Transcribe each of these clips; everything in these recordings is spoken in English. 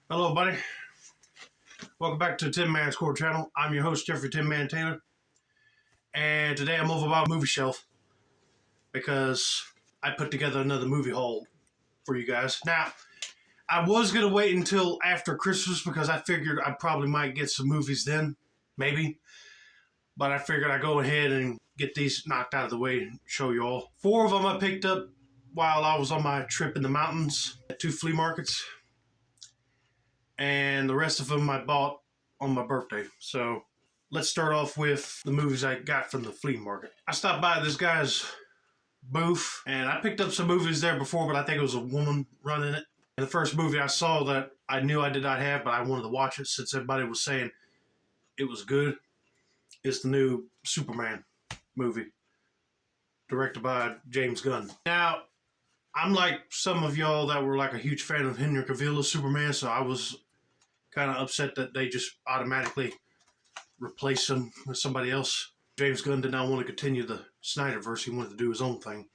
Hello, buddy. Welcome back to Tinmans Core Channel. I'm your host, Jeffrey Tinman Taylor. And today I'm over by movie shelf because I put together another movie haul for you guys. Now, I was going to wait until after Christmas because I figured I probably might get some movies then, maybe. But I figured I'd go ahead and get these knocked out of the way and show you all. 4 of them I picked up while I was on my trip in the mountains at 2 flea markets. And the rest of them I bought on my birthday. So let's start off with the movies I got from the flea market. I stopped by this guy's booth and I picked up some movies there before, but I think it was a woman running it. And the first movie I saw that I knew I did not have, but I wanted to watch it since everybody was saying it was good, is the new Superman movie, directed by James Gunn. Now, I'm like some of y'all that were like a huge fan of Henry Cavill as Superman, so I was kind of upset that they just automatically replaced him with somebody else. James Gunn did not want to continue the Snyderverse. He wanted to do his own thing.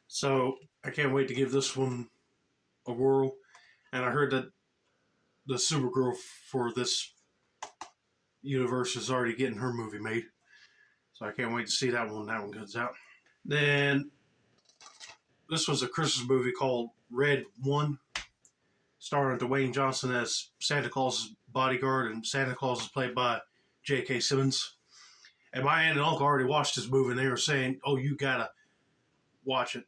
So I can't wait to give this one a whirl. And I heard that the Supergirl for this universe is already getting her movie made. So I can't wait to see that one when that one comes out. Then this was a Christmas movie called Red 1, starring Dwayne Johnson as Santa Claus's bodyguard, and Santa Claus is played by J.K. Simmons. And my aunt and uncle already watched this movie, and they were saying, "Oh, you gotta watch it."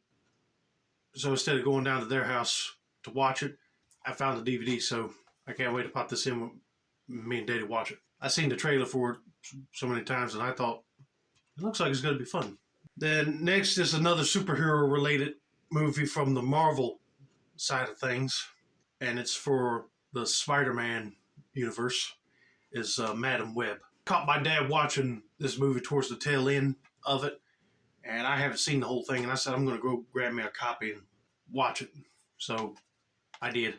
So instead of going down to their house to watch it, I found the DVD, so I can't wait to pop this in with me and Daddy watch it. I seen the trailer for it so many times, and I thought, it looks like it's going to be fun. Then next is another superhero-related movie from the Marvel side of things, and it's for the Spider-Man universe, is Madam Web. Caught my dad watching this movie towards the tail end of it, and I haven't seen the whole thing, and I said I'm going to go grab me a copy and watch it. So I did.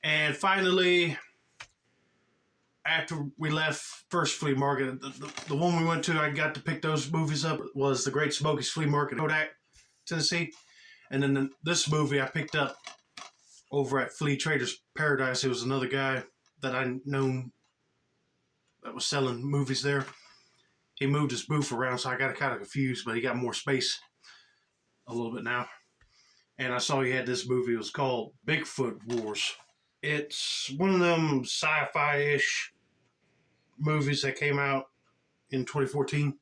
And finally, after we left first flea market, the one we went to, I got to pick those movies up, was the Great Smokies Flea Market in Kodak, Tennessee. And then this movie I picked up over at Flea Traders Paradise. It was another guy that I known that was selling movies there. He moved his booth around, so I got kind of confused, but he got more space a little bit now. And I saw he had this movie. It was called Bigfoot Wars. It's one of them sci-fi-ish movies that came out in 2014.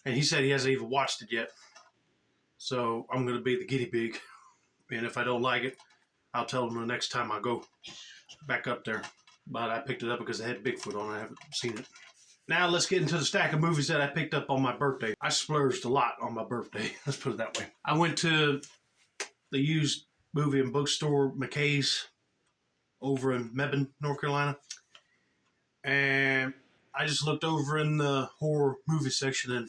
And he said he hasn't even watched it yet. So I'm going to be the guinea pig. And if I don't like it, I'll tell him the next time I go back up there. But I picked it up because it had Bigfoot on it. I haven't seen it. Now let's get into the stack of movies that I picked up on my birthday. I splurged a lot on my birthday. Let's put it that way. I went to the used movie and bookstore, McKay's, over in Mebane, North Carolina. And I just looked over in the horror movie section, and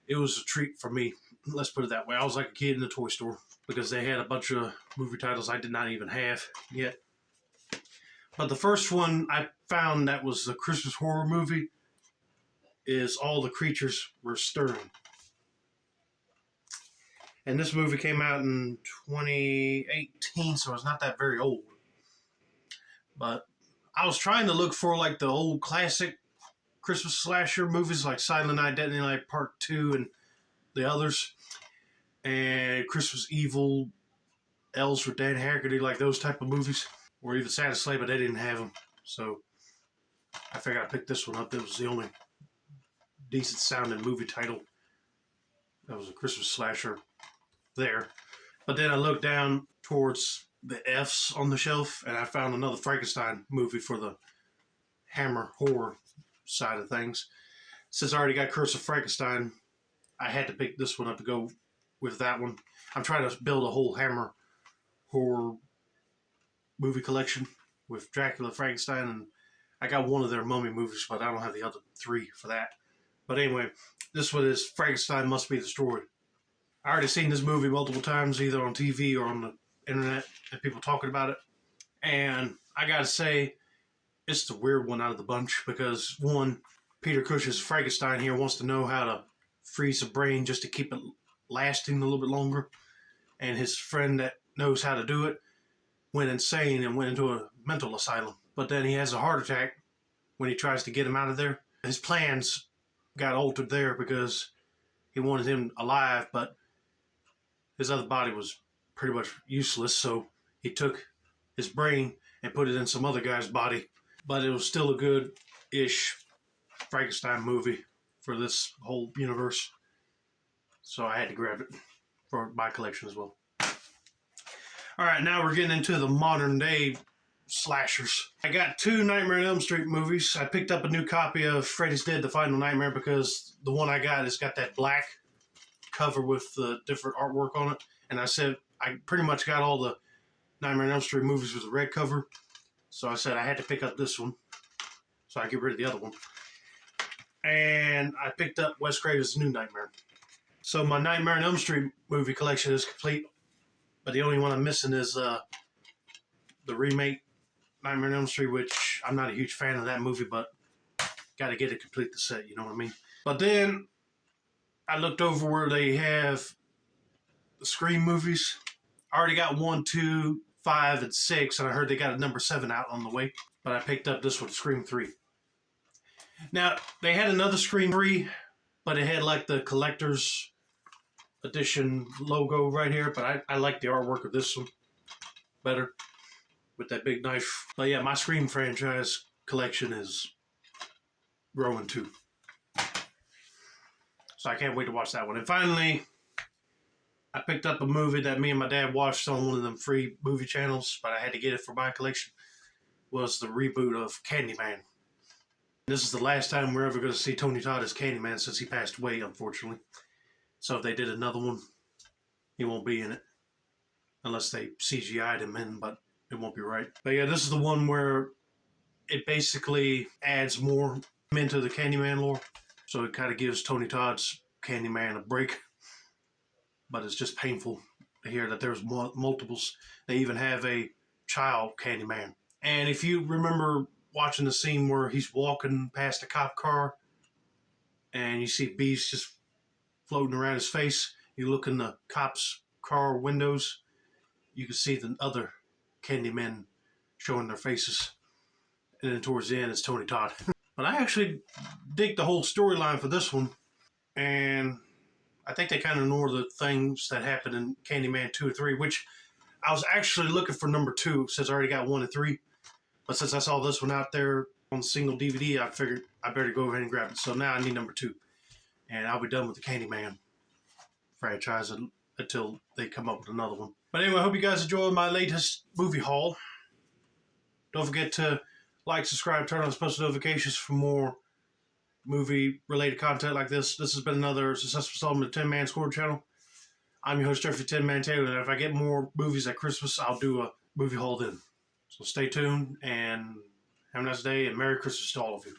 it was a treat for me. Let's put it that way. I was like a kid in a toy store because they had a bunch of movie titles I did not even have yet. But the first one I found that was a Christmas horror movie is All the Creatures Were Stirring. And this movie came out in 2018, so it's not that very old. But I was trying to look for like the old classic Christmas slasher movies like Silent Night, Deadly Night Part 2 and the others. And Christmas Evil, Elves with Dan Haggerty, like those type of movies. Or even Santa Sleigh, but they didn't have them. So I figured I'd pick this one up. It was the only decent sounding movie title that was a Christmas slasher there. But then I looked down towards the F's on the shelf, and I found another Frankenstein movie for the Hammer horror side of things. Since I already got Curse of Frankenstein, I had to pick this one up to go with that one. I'm trying to build a whole Hammer horror movie collection with Dracula, Frankenstein, and I got one of their mummy movies, but I don't have the other 3 for that. But anyway, this one is Frankenstein Must Be Destroyed. I already seen this movie multiple times, either on TV or on the internet, and people talking about it. And I gotta say, it's the weird one out of the bunch because, one, Peter Cushing's Frankenstein here wants to know how to freeze a brain just to keep it lasting a little bit longer. And his friend that knows how to do it went insane and went into a mental asylum. But then he has a heart attack when he tries to get him out of there. His plans got altered there because he wanted him alive, but his other body was pretty much useless, so he took his brain and put it in some other guy's body. But it was still a good-ish Frankenstein movie for this whole universe. So I had to grab it for my collection as well. All right, now we're getting into the modern day slashers. I got 2 Nightmare on Elm Street movies. I picked up a new copy of Freddy's Dead: The Final Nightmare because the one I got has got that black cover with the different artwork on it. And I said I pretty much got all the Nightmare on Elm Street movies with the red cover. So I said I had to pick up this one so I get rid of the other one. And I picked up Wes Craven's New Nightmare. So my Nightmare on Elm Street movie collection is complete. But the only one I'm missing is the remake Nightmare on Elm Street, which I'm not a huge fan of that movie, but got to get it complete the set, you know what I mean? But then I looked over where they have the Scream movies. I already got 1, 2, 5, and 6, and I heard they got a number 7 out on the way. But I picked up this one, Scream 3. Now, they had another Scream 3, but it had like the collector's edition logo right here. But I like the artwork of this one better with that big knife. But yeah, my Scream franchise collection is growing too. So I can't wait to watch that one. And finally, I picked up a movie that me and my dad watched on one of them free movie channels, but I had to get it for my collection. Was the reboot of Candyman. This is the last time we're ever going to see Tony Todd as Candyman since he passed away, unfortunately. So if they did another one, he won't be in it. Unless they CGI'd him in, but it won't be right. But yeah, this is the one where it basically adds more into the Candyman lore. So it kind of gives Tony Todd's Candyman a break. But it's just painful to hear that there's multiples. They even have a child Candyman. And if you remember watching the scene where he's walking past a cop car and you see bees just floating around his face, you look in the cop's car windows, you can see the other Candymen showing their faces. And then towards the end, it's Tony Todd. But I actually dig the whole storyline for this one. And I think they kind of ignore the things that happened in Candyman 2 or 3, which I was actually looking for number 2 since I already got 1 and 3. But since I saw this one out there on single DVD, I figured I better go ahead and grab it. So now I need number 2. And I'll be done with the Candyman franchise until they come up with another one. But anyway, I hope you guys enjoyed my latest movie haul. Don't forget to like, subscribe, turn on post notifications for more movie-related content like this. This has been another successful installment of the Tin Man Score channel. I'm your host, Jeffrey Tin Man Taylor, and if I get more movies at Christmas, I'll do a movie haul then. So stay tuned, and have a nice day, and Merry Christmas to all of you.